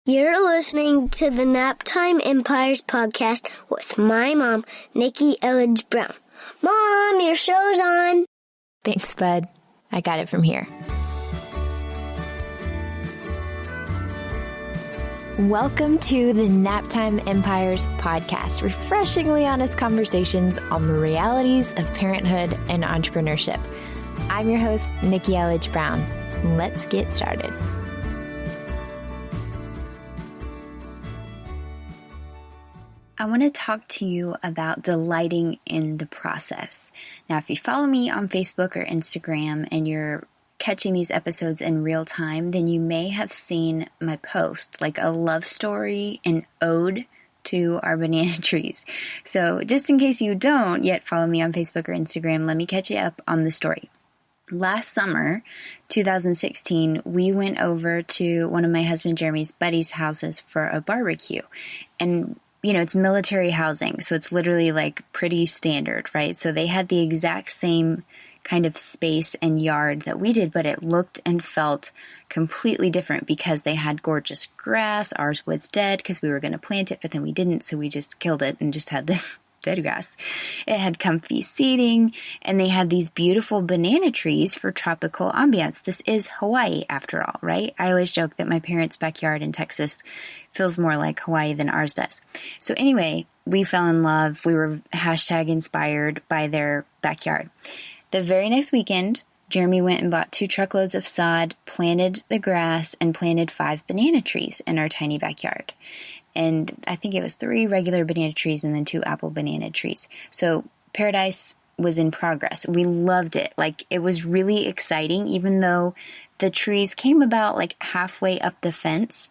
You're listening to the Naptime Empires podcast with my mom, Nikki Elledge Brown. Mom, your show's on. Thanks, bud. I got it from here. Welcome to the Naptime Empires podcast, refreshingly honest conversations on the realities of parenthood and entrepreneurship. I'm your host, Nikki Elledge Brown. Let's get started. I want to talk to you about delighting in the process. Now, if you follow me on Facebook or Instagram and you're catching these episodes in real time, then you may have seen my post, like a love story, an ode to our banana trees. So just in case you don't yet follow me on Facebook or Instagram, let me catch you up on the story. Last summer, 2016, we went over to one of my husband Jeremy's buddies' houses for a barbecue. And you know, it's military housing, so it's literally like pretty standard, right? So they had the exact same kind of space and yard that we did, but it looked and felt completely different because they had gorgeous grass. Ours was dead because we were going to plant it, but then we didn't, so we just killed it and just had this dead grass. It had comfy seating, and they had these beautiful banana trees for tropical ambiance. This is Hawaii, after all, right? I always joke that my parents' backyard in Texas feels more like Hawaii than ours does. So anyway, we fell in love. We were hashtag inspired by their backyard. The very next weekend, Jeremy went and bought 2 truckloads of sod, planted the grass, and planted 5 banana trees in our tiny backyard. And I think it was 3 regular banana trees and then 2 apple banana trees. So paradise was in progress. We loved it. Like, it was really exciting, even though the trees came about like halfway up the fence.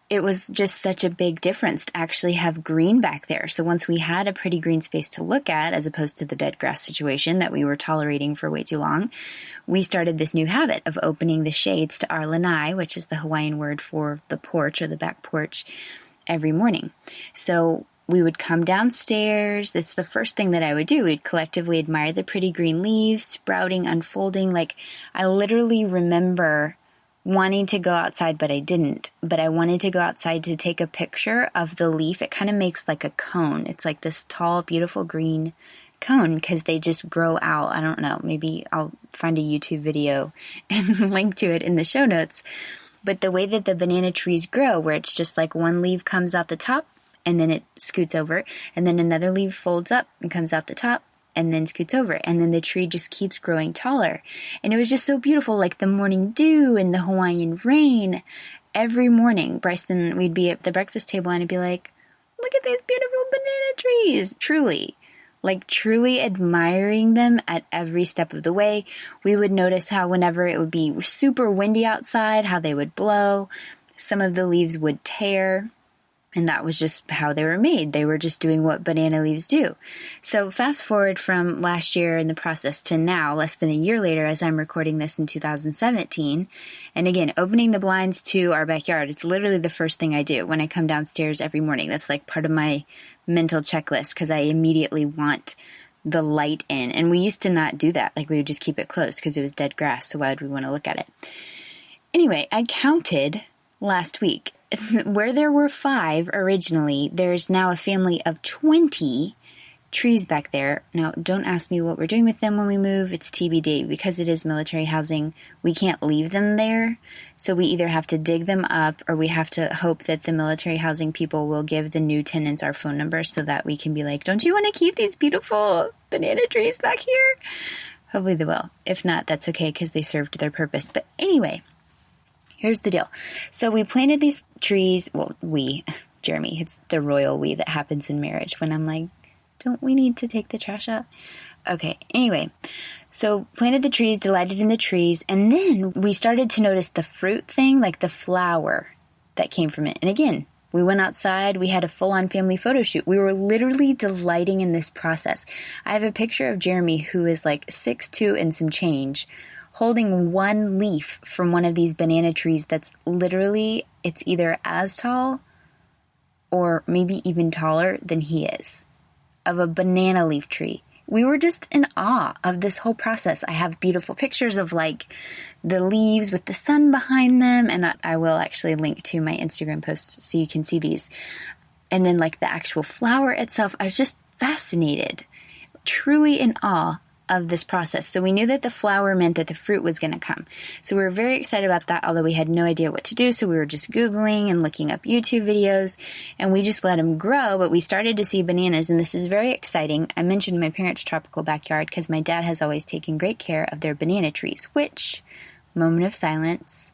It was just such a big difference to actually have green back there. So once we had a pretty green space to look at, as opposed to the dead grass situation that we were tolerating for way too long, we started this new habit of opening the shades to our lanai, which is the Hawaiian word for the porch or the back porch, every morning. So we would come downstairs. That's the first thing that I would do. We'd collectively admire the pretty green leaves, sprouting, unfolding. Like, I literally remember wanting to go outside, but I didn't. But I wanted to go outside to take a picture of the leaf. It kind of makes like a cone. It's like this tall, beautiful green cone because they just grow out. I don't know. Maybe I'll find a YouTube video and link to it in the show notes. But the way that the banana trees grow, where it's just like one leaf comes out the top and then it scoots over, and then another leaf folds up and comes out the top and then scoots over, and then the tree just keeps growing taller. And it was just so beautiful, like the morning dew and the Hawaiian rain. Every morning, Bryson, we'd be at the breakfast table and I'd be like, look at these beautiful banana trees. Truly admiring them at every step of the way. We would notice how whenever it would be super windy outside, how they would blow. Some of the leaves would tear. And that was just how they were made. They were just doing what banana leaves do. So fast forward from last year in the process to now, less than a year later, as I'm recording this in 2017. And again, opening the blinds to our backyard. It's literally the first thing I do when I come downstairs every morning. That's like part of my mental checklist because I immediately want the light in. And we used to not do that. Like, we would just keep it closed because it was dead grass. So why would we want to look at it? Anyway, I counted last week. Where there were 5 originally, there's now a family of 20 trees back there. Now, don't ask me what we're doing with them when we move. It's TBD. Because it is military housing, we can't leave them there. So we either have to dig them up or we have to hope that the military housing people will give the new tenants our phone number so that we can be like, don't you want to keep these beautiful banana trees back here? Hopefully they will. If not, that's okay because they served their purpose. But anyway, here's the deal. So we planted these trees. Well, Jeremy, it's the royal we that happens in marriage when I'm like, don't we need to take the trash out? Okay. Anyway, so planted the trees, delighted in the trees. And then we started to notice the fruit thing, like the flower that came from it. And again, we went outside. We had a full-on family photo shoot. We were literally delighting in this process. I have a picture of Jeremy, who is like 6'2" and some change, holding one leaf from one of these banana trees that's literally, it's either as tall or maybe even taller than he is, of a banana leaf tree. we were just in awe of this whole process. I have beautiful pictures of like the leaves with the sun behind them. And I will actually link to my Instagram post so you can see these. And then like the actual flower itself, I was just fascinated, truly in awe of this process. So we knew that the flower meant that the fruit was going to come. So we were very excited about that, although we had no idea what to do. So we were just Googling and looking up YouTube videos, and we just let them grow. But we started to see bananas, and this is very exciting. I mentioned my parents' tropical backyard because my dad has always taken great care of their banana trees, which, moment of silence,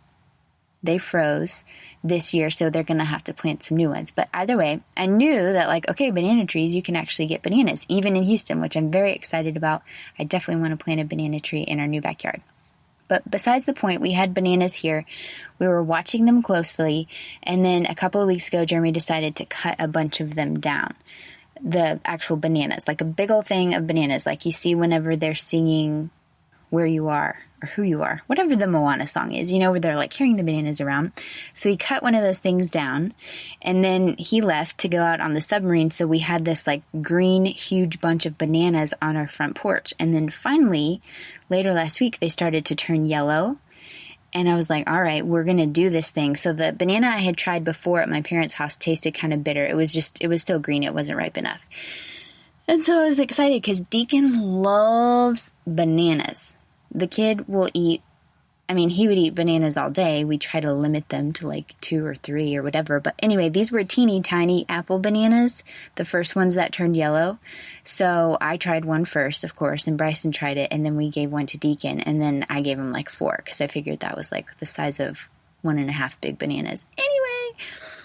they froze this year, so they're going to have to plant some new ones. But either way, I knew that like, okay, banana trees, you can actually get bananas, even in Houston, which I'm very excited about. I definitely want to plant a banana tree in our new backyard. But besides the point, we had bananas here. We were watching them closely, and then a couple of weeks ago, Jeremy decided to cut a bunch of them down. The actual bananas, like a big old thing of bananas, like you see whenever they're singing Where You Are, or Who You Are, whatever the Moana song is, you know, where they're like carrying the bananas around. So he cut one of those things down, and then he left to go out on the submarine. So we had this like green, huge bunch of bananas on our front porch. And then finally, later last week, they started to turn yellow. And I was like, all right, we're going to do this thing. So the banana I had tried before at my parents' house tasted kind of bitter. It was still green. It wasn't ripe enough. And so I was excited because Deacon loves bananas. The kid will eat, he would eat bananas all day. We try to limit them to like 2 or 3 or whatever. But anyway, these were teeny tiny apple bananas, the first ones that turned yellow. So I tried one first, of course, and Bryson tried it. And then we gave one to Deacon. And then I gave him like 4 because I figured that was like the size of 1.5 big bananas. Anyway,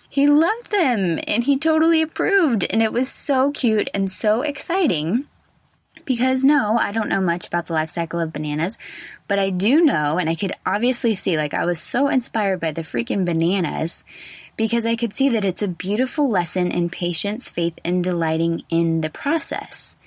he loved them and he totally approved. And it was so cute and so exciting. Because no, I don't know much about the life cycle of bananas, but I do know, and I could obviously see, like I was so inspired by the freaking bananas because I could see that it's a beautiful lesson in patience, faith, and delighting in the process.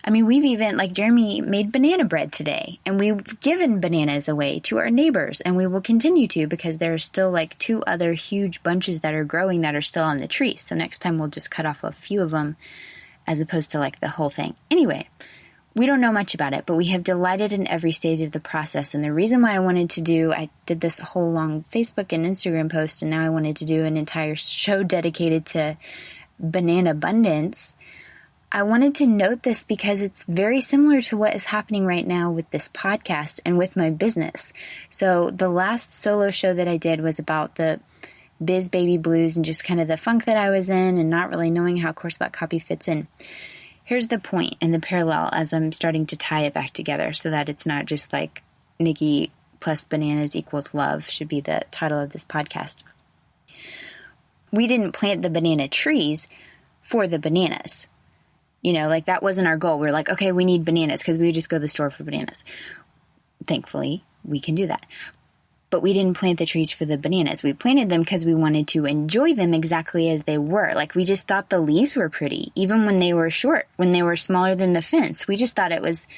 We've even, like Jeremy made banana bread today, and we've given bananas away to our neighbors, and we will continue to because there are still like 2 other huge bunches that are growing that are still on the tree. So next time we'll just cut off a few of them as opposed to like the whole thing. Anyway, we don't know much about it, but we have delighted in every stage of the process. And the reason why I did this whole long Facebook and Instagram post, and now I wanted to do an entire show dedicated to banana abundance. I wanted to note this because it's very similar to what is happening right now with this podcast and with my business. So the last solo show that I did was about the biz baby blues and just kind of the funk that I was in and not really knowing how Course About Copy fits in. Here's the point and the parallel as I'm starting to tie it back together so that it's not just like Nikki plus bananas equals love should be the title of this podcast. We didn't plant the banana trees for the bananas. Like that wasn't our goal. We're like, okay, we need bananas because we would just go to the store for bananas. Thankfully, we can do that. But we didn't plant the trees for the bananas. We planted them because we wanted to enjoy them exactly as they were. Like we just thought the leaves were pretty, even when they were short, when they were smaller than the fence. We just thought it was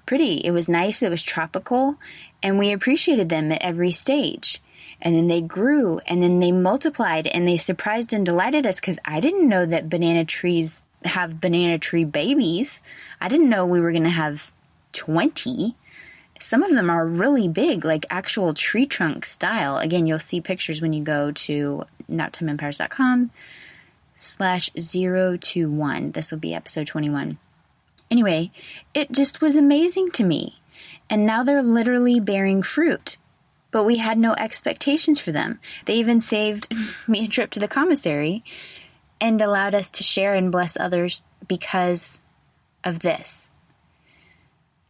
pretty. It was nice. It was tropical. And we appreciated them at every stage. And then they grew and then they multiplied and they surprised and delighted us because I didn't know that banana trees have banana tree babies. I didn't know we were going to have 20. Some of them are really big, like actual tree trunk style. Again, you'll see pictures when you go to naptimeempires.com/021. This will be episode 21. Anyway, it just was amazing to me. And now they're literally bearing fruit. But we had no expectations for them. They even saved me a trip to the commissary and allowed us to share and bless others because of this.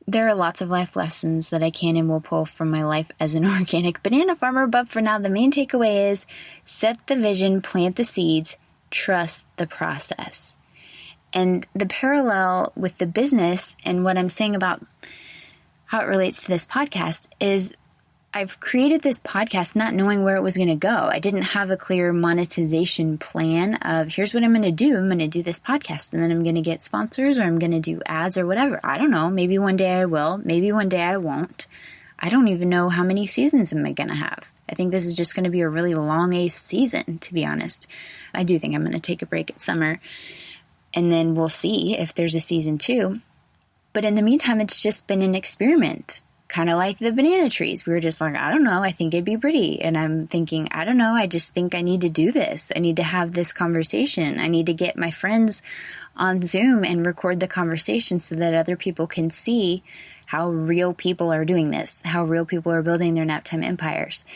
There are lots of life lessons that I can and will pull from my life as an organic banana farmer, but for now, the main takeaway is set the vision, plant the seeds, trust the process. And the parallel with the business and what I'm saying about how it relates to this podcast is I've created this podcast not knowing where it was going to go. I didn't have a clear monetization plan of here's what I'm going to do. I'm going to do this podcast and then I'm going to get sponsors or I'm going to do ads or whatever. I don't know. Maybe one day I will. Maybe one day I won't. I don't even know how many seasons am I going to have. I think this is just going to be a really long season, to be honest. I do think I'm going to take a break at summer and then we'll see if there's a season 2. But in the meantime, it's just been an experiment. Kind of like the banana trees. We were just like, I don't know, I think it'd be pretty. And I'm thinking, I don't know, I just think I need to do this. I need to have this conversation. I need to get my friends on Zoom and record the conversation so that other people can see how real people are doing this, how real people are building their naptime empires.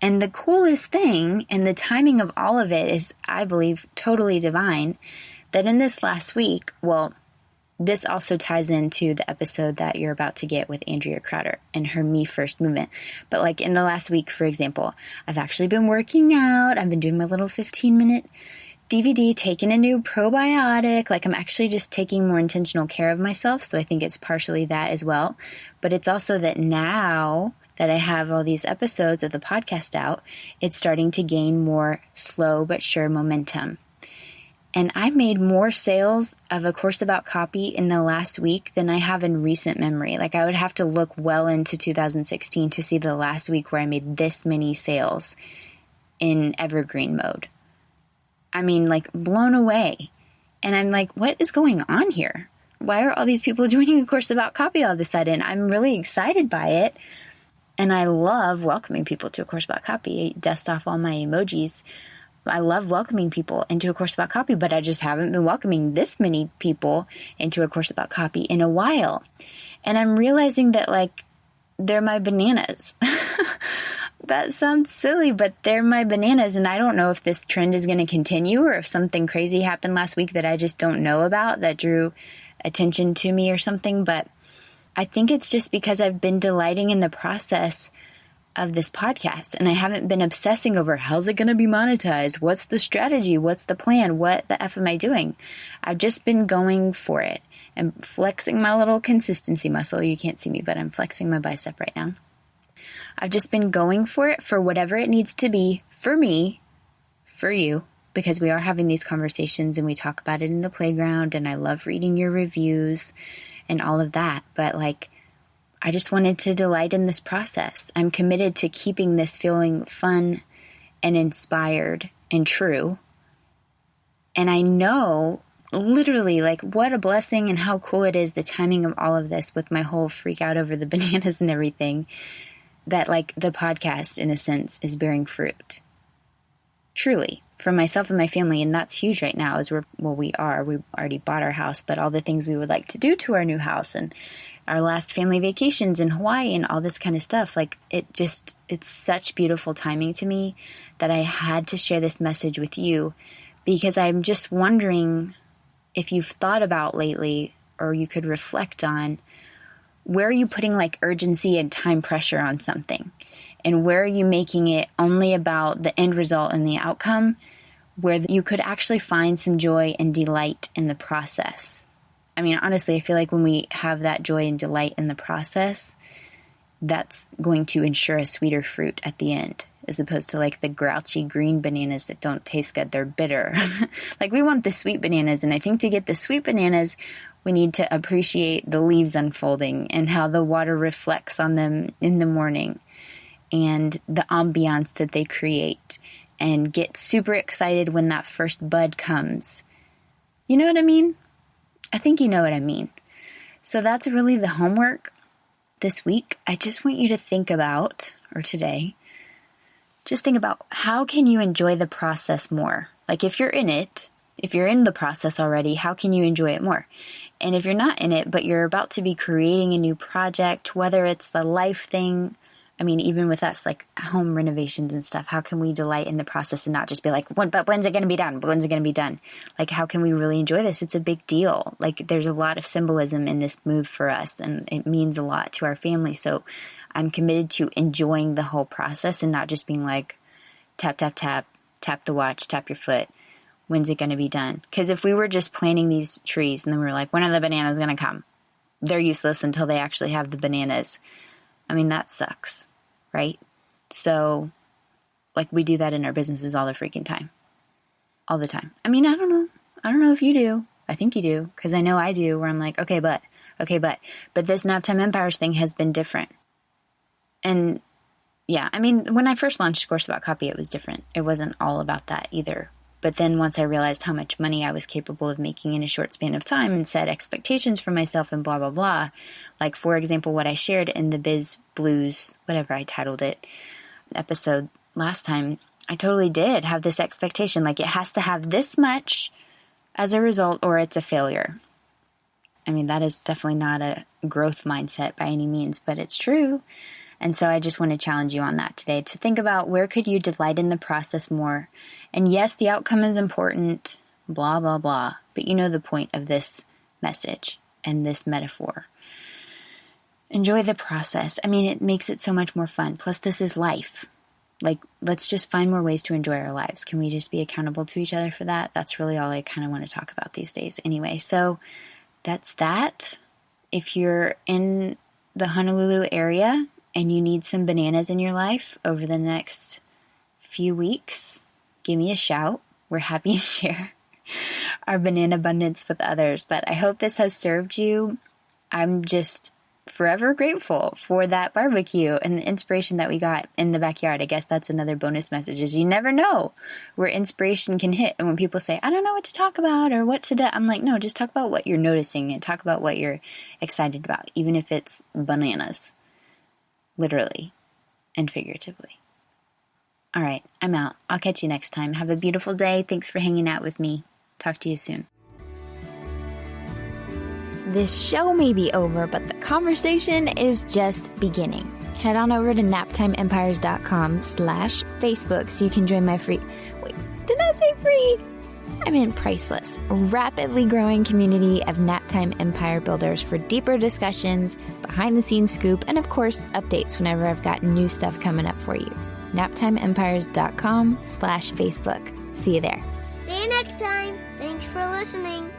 And the coolest thing, and the timing of all of it is, I believe, totally divine, that in this last week, well, this also ties into the episode that you're about to get with Andrea Crowder and her Me First movement. But like in the last week, for example, I've actually been working out. I've been doing my little 15-minute DVD, taking a new probiotic. Like I'm actually just taking more intentional care of myself. So I think it's partially that as well. But it's also that now that I have all these episodes of the podcast out, it's starting to gain more slow but sure momentum. And I made more sales of A Course About Copy in the last week than I have in recent memory. Like I would have to look well into 2016 to see the last week where I made this many sales in evergreen mode. I mean, like blown away. And I'm like, what is going on here? Why are all these people joining A Course About Copy all of a sudden? I'm really excited by it. And I love welcoming people to A Course About Copy. I dust off all my emojis. I love welcoming people into A Course About Copy, but I just haven't been welcoming this many people into A Course About Copy in a while. And I'm realizing that, like, they're my bananas. That sounds silly, but they're my bananas. And I don't know if this trend is going to continue or if something crazy happened last week that I just don't know about that drew attention to me or something. But I think it's just because I've been delighting in the process of this podcast, and I haven't been obsessing over how's it going to be monetized, what's the strategy, what's the plan, what the F am I doing. I've just been going for it and flexing my little consistency muscle. You can't see me, but I'm flexing my bicep right now. I've just been going for it for whatever it needs to be for me, for you, because we are having these conversations and we talk about it in the playground, and I love reading your reviews and all of that. But like, I just wanted to delight in this process. I'm committed to keeping this feeling fun and inspired and true. And I know literally like what a blessing and how cool it is, the timing of all of this with my whole freak out over the bananas and everything, that like the podcast in a sense is bearing fruit. Truly, for myself and my family. And that's huge right now as we've already bought our house, but all the things we would like to do to our new house and our last family vacations in Hawaii and all this kind of stuff. Like it's such beautiful timing to me that I had to share this message with you, because I'm just wondering if you've thought about lately, or you could reflect on, where are you putting like urgency and time pressure on something? And where are you making it only about the end result and the outcome, where you could actually find some joy and delight in the process? I mean, honestly, I feel like when we have that joy and delight in the process, that's going to ensure a sweeter fruit at the end, as opposed to like the grouchy green bananas that don't taste good. They're bitter. Like we want the sweet bananas. And I think to get the sweet bananas, we need to appreciate the leaves unfolding and how the water reflects on them in the morning and the ambiance that they create, and get super excited when that first bud comes. You know what I mean? I think you know what I mean. So that's really the homework this week. I just want you to think about, or today, just think about how can you enjoy the process more? Like if you're in it, if you're in the process already, how can you enjoy it more? And if you're not in it, but you're about to be creating a new project, whether it's the life thing, I mean, even with us, like home renovations and stuff, how can we delight in the process and not just be like, but when's it going to be done? When's it going to be done? Like, how can we really enjoy this? It's a big deal. Like, there's a lot of symbolism in this move for us, and it means a lot to our family. So I'm committed to enjoying the whole process and not just being like, tap, tap, tap, tap the watch, tap your foot. When's it going to be done? Because if we were just planting these trees and then we were like, when are the bananas going to come? They're useless until they actually have the bananas. I mean, that sucks. Right? So, like, we do that in our businesses all the freaking time. All the time. I mean, I don't know. I don't know if you do. I think you do. Because I know I do, where I'm like, okay, but this Naptime Empires thing has been different. And, yeah, I mean, when I first launched A Course About Copy, it was different. It wasn't all about that either. But then once I realized how much money I was capable of making in a short span of time and set expectations for myself and blah, blah, blah. Like, for example, what I shared in the Biz Blues, whatever I titled it, episode last time, I totally did have this expectation. Like, it has to have this much as a result or it's a failure. I mean, that is definitely not a growth mindset by any means, but it's true. And so I just want to challenge you on that today to think about where could you delight in the process more. And yes, the outcome is important, blah, blah, blah. But you know the point of this message and this metaphor. Enjoy the process. I mean, it makes it so much more fun. Plus, this is life. Like, let's just find more ways to enjoy our lives. Can we just be accountable to each other for that? That's really all I kind of want to talk about these days. Anyway, so that's that. If you're in the Honolulu area and you need some bananas in your life over the next few weeks, give me a shout. We're happy to share our banana abundance with others. But I hope this has served you. I'm just forever grateful for that barbecue and the inspiration that we got in the backyard. I guess that's another bonus message, is you never know where inspiration can hit. And when people say, I don't know what to talk about or what to do, I'm like, no, just talk about what you're noticing and talk about what you're excited about, even if it's bananas, literally and figuratively. All right, I'm out. I'll catch you next time. Have a beautiful day. Thanks for hanging out with me. Talk to you soon. This show may be over, but the conversation is just beginning. Head on over to naptimeempires.com/Facebook so you can join my free... Wait, did I say free? I meant priceless, rapidly growing community of Naptime Empire builders for deeper discussions, behind-the-scenes scoop, and of course, updates whenever I've got new stuff coming up for you. naptimeempires.com/Facebook. See you there. See you next time. Thanks for listening.